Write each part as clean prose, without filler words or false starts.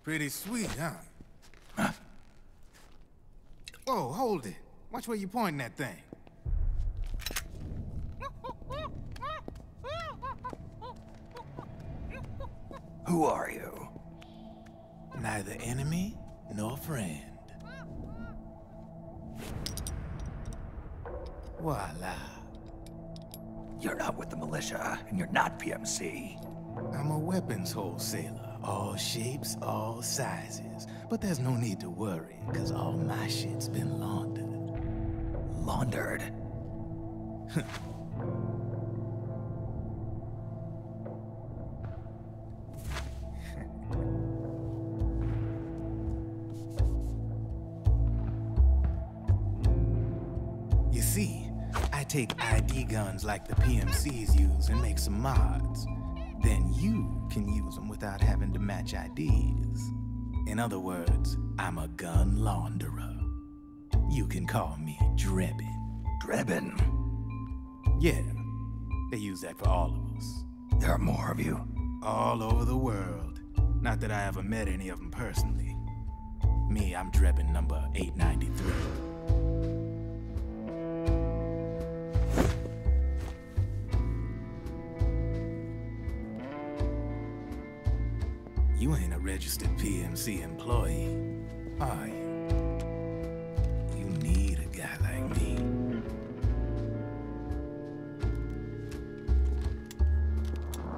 Pretty sweet, huh? Whoa, hold it. Watch where you pointing that thing. Who are you? Neither enemy nor friend. Voila. You're not with the militia, and you're not PMC. I'm a weapons wholesaler. All shapes, all sizes. But there's no need to worry, because all my shit's been laundered. Laundered? You see, I take ID guns like the PMCs use and make some mods. Then you can use them without having to match IDs. In other words, I'm a gun launderer. You can call me Drebin. Drebin? Yeah, they use that for all of us. There are more of you? All over the world. Not that I ever met any of them personally. Me, I'm Drebin number 893. You ain't a registered PMC employee, are you? You need a guy like me.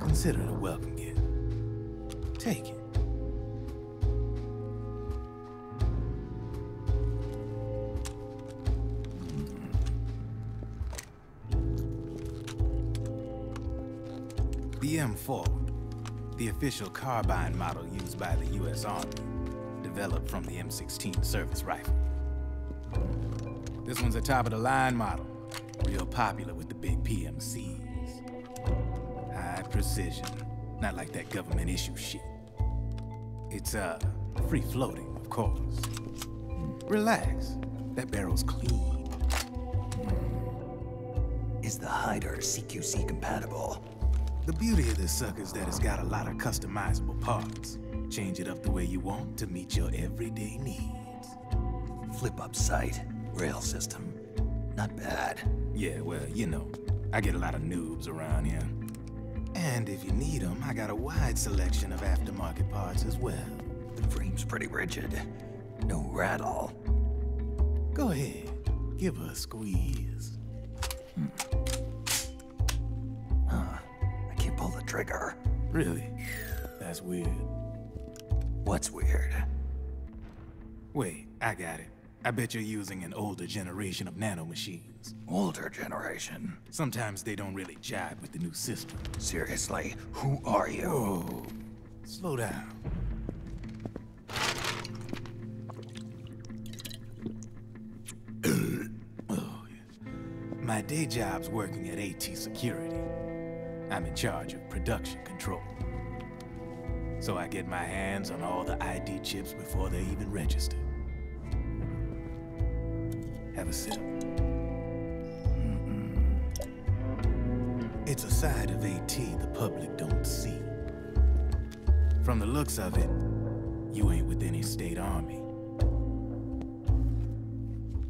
Consider it a welcome gift. Take it. The M4. The official carbine model used by the U.S. Army, developed from the M16 service rifle. This one's a top-of-the-line model, real popular with the big PMCs. High precision, not like that government-issue shit. It's, free-floating, of course. Relax, that barrel's clean. Is the hider CQC compatible? The beauty of this sucker is that it's got a lot of customizable parts. Change it up the way you want to meet your everyday needs. Flip-up sight, rail system. Not bad. Yeah, well, you know, I get a lot of noobs around here. And if you need them, I got a wide selection of aftermarket parts as well. The frame's pretty rigid. No rattle. Go ahead, give her a squeeze. Pull the trigger. Really? That's weird. What's weird? Wait, I got it. I bet you're using an older generation of nanomachines. Older generation? Sometimes they don't really jive with the new system. Seriously, who are you? Whoa. Slow down. Oh, yeah. My day job's working at AT Security. I'm in charge of production control. So I get my hands on all the ID chips before they even register. Have a sip. It's a side of AT the public don't see. From the looks of it, you ain't with any state army.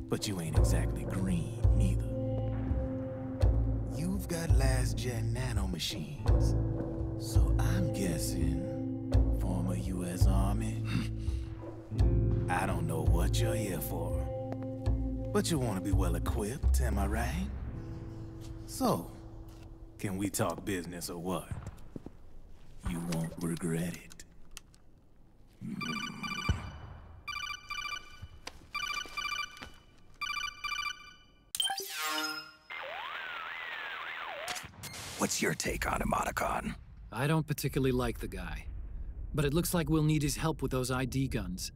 But you ain't exactly green, neither. You've got last-gen nanomachines, so I'm guessing former U.S. Army. I don't know what you're here for, but you want to be well-equipped, am I right? So, can we talk business or what? You won't regret it. What's your take on Emoticon? I don't particularly like the guy, but it looks like we'll need his help with those ID guns.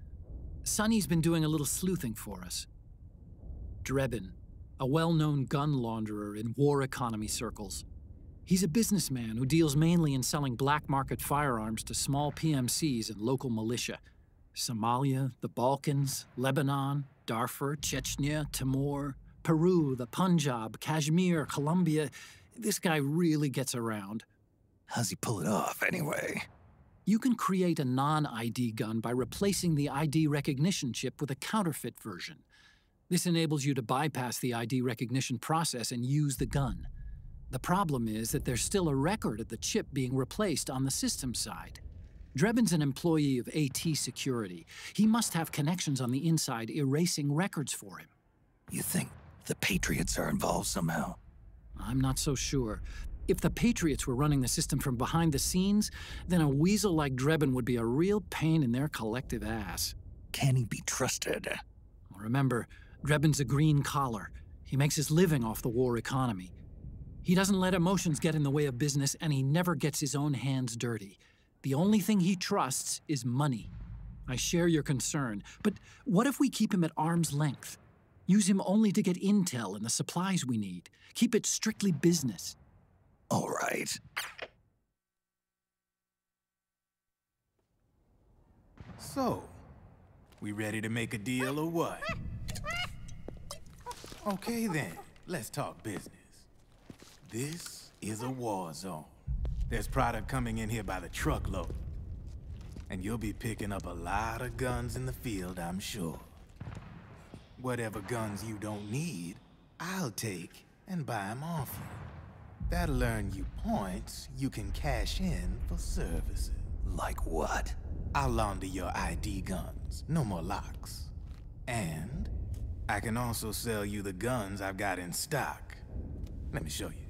Sonny's been doing a little sleuthing for us. Drebin, a well-known gun launderer in war economy circles. He's a businessman who deals mainly in selling black market firearms to small PMCs and local militia. Somalia, the Balkans, Lebanon, Darfur, Chechnya, Timor, Peru, the Punjab, Kashmir, Colombia. This guy really gets around. How's he pull it off, anyway? You can create a non-ID gun by replacing the ID recognition chip with a counterfeit version. This enables you to bypass the ID recognition process and use the gun. The problem is that there's still a record of the chip being replaced on the system side. Drebin's an employee of AT Security. He must have connections on the inside erasing records for him. You think the Patriots are involved somehow? I'm not so sure. If the Patriots were running the system from behind the scenes, then a weasel like Drebin would be a real pain in their collective ass. Can he be trusted? Remember, Drebin's a green collar. He makes his living off the war economy. He doesn't let emotions get in the way of business, and he never gets his own hands dirty. The only thing he trusts is money. I share your concern, but what if we keep him at arm's length? Use him only to get intel and the supplies we need. Keep it strictly business. All right. So, we ready to make a deal or what? Okay then, let's talk business. This is a war zone. There's product coming in here by the truckload. And you'll be picking up a lot of guns in the field, I'm sure. Whatever guns you don't need, I'll take and buy them off you. That'll earn you points you can cash in for services. Like what? I'll launder your ID guns, no more locks. And I can also sell you the guns I've got in stock. Let me show you.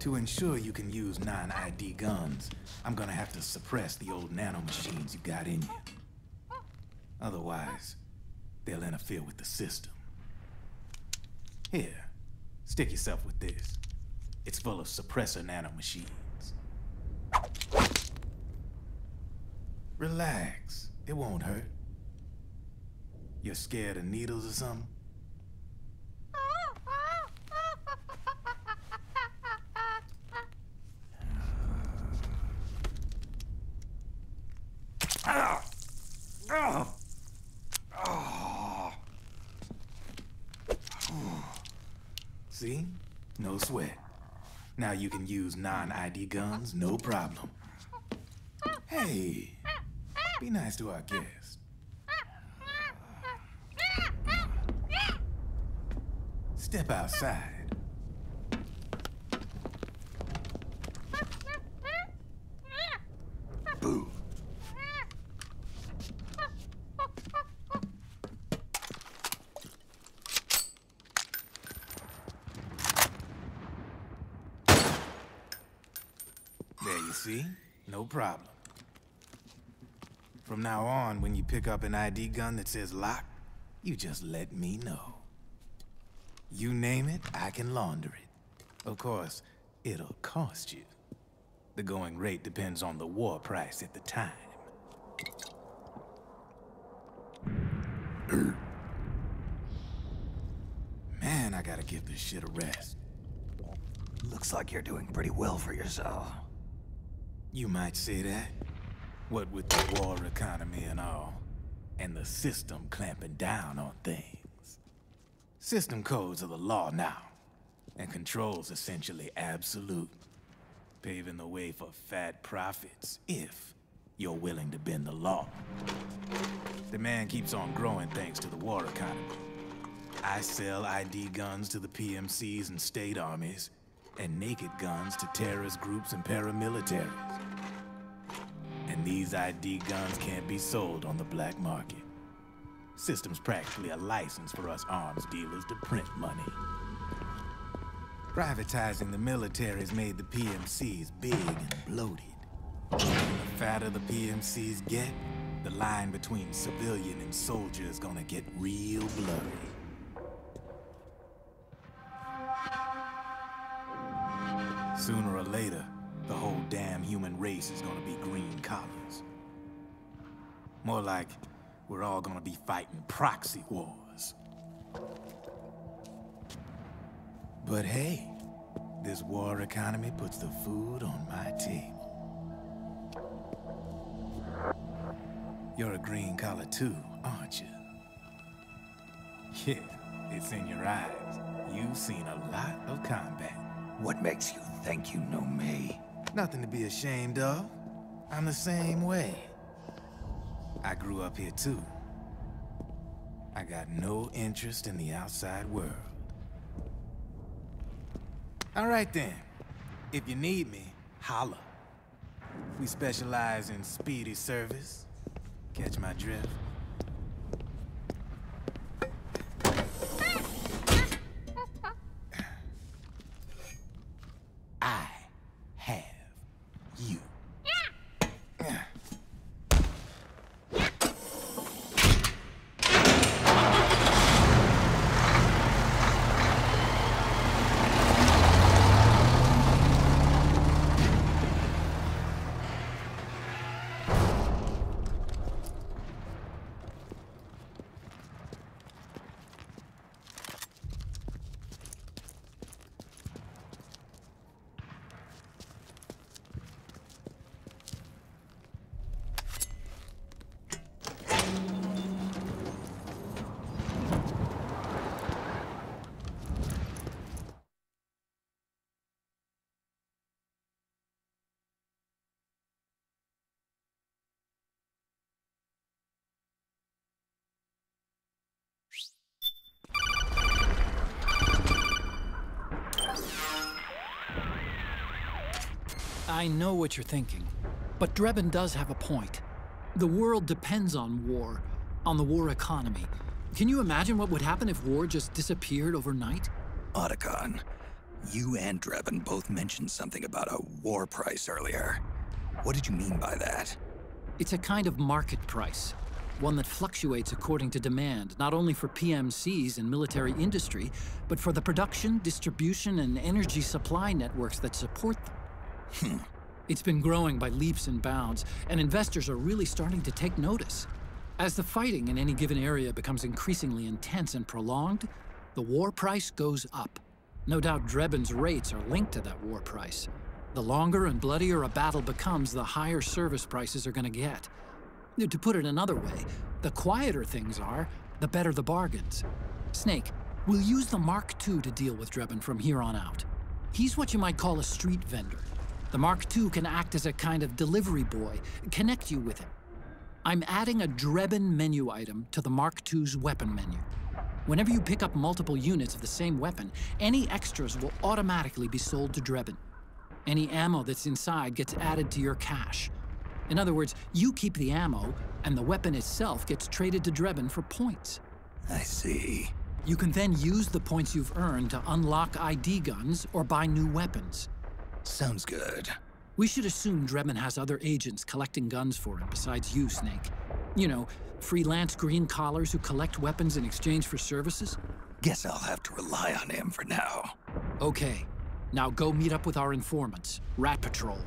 To ensure you can use non-ID guns, I'm gonna have to suppress the old nanomachines you got in you. Otherwise, they'll interfere with the system. Here, stick yourself with this. It's full of suppressor nanomachines. Relax, it won't hurt. You're scared of needles or something? See? No sweat. Now you can use non-ID guns, no problem. Hey, be nice to our guest. Step outside. Boo. There you see? No problem. From now on, when you pick up an ID gun that says lock, you just let me know. You name it, I can launder it. Of course, it'll cost you. The going rate depends on the war price at the time. Man, I gotta give this shit a rest. Looks like you're doing pretty well for yourself. You might say that. What with the war economy and all, and the system clamping down on things. System codes are the law now, and control's essentially absolute, paving the way for fat profits if you're willing to bend the law. Demand keeps on growing thanks to the war economy. I sell ID guns to the PMCs and state armies, and naked guns to terrorist groups and paramilitaries. And these ID guns can't be sold on the black market. System's practically a license for us arms dealers to print money. Privatizing the military's made the PMCs big and bloated. The fatter the PMCs get, the line between civilian and soldier is gonna get real blurry. Sooner or later, the whole damn human race is gonna be green collars. More like we're all gonna be fighting proxy wars. But hey, this war economy puts the food on my table. You're a green collar too, aren't you? Yeah, it's in your eyes. You've seen a lot of combat. What makes you think you know me? Nothing to be ashamed of. I'm the same way. I grew up here too. I got no interest in the outside world. All right then. If you need me, holla. We specialize in speedy service. Catch my drift? I have you. I know what you're thinking, but Drebin does have a point. The world depends on war, on the war economy. Can you imagine what would happen if war just disappeared overnight? Otacon, you and Drebin both mentioned something about a war price earlier. What did you mean by that? It's a kind of market price, one that fluctuates according to demand, not only for PMCs and military industry, but for the production, distribution, and energy supply networks that support them. It's been growing by leaps and bounds, and investors are really starting to take notice. As the fighting in any given area becomes increasingly intense and prolonged, the war price goes up. No doubt Drebin's rates are linked to that war price. The longer and bloodier a battle becomes, the higher service prices are going to get. To put it another way, the quieter things are, the better the bargains. Snake, we'll use the Mark II to deal with Drebin from here on out. He's what you might call a street vendor. The Mark II can act as a kind of delivery boy, connect you with him. I'm adding a Drebin menu item to the Mark II's weapon menu. Whenever you pick up multiple units of the same weapon, any extras will automatically be sold to Drebin. Any ammo that's inside gets added to your cache. In other words, you keep the ammo, and the weapon itself gets traded to Drebin for points. I see. You can then use the points you've earned to unlock ID guns or buy new weapons. Sounds good. We should assume Drebin has other agents collecting guns for him besides you, Snake. You know, freelance green collars who collect weapons in exchange for services? Guess I'll have to rely on him for now. Okay. Now go meet up with our informants, Rat Patrol.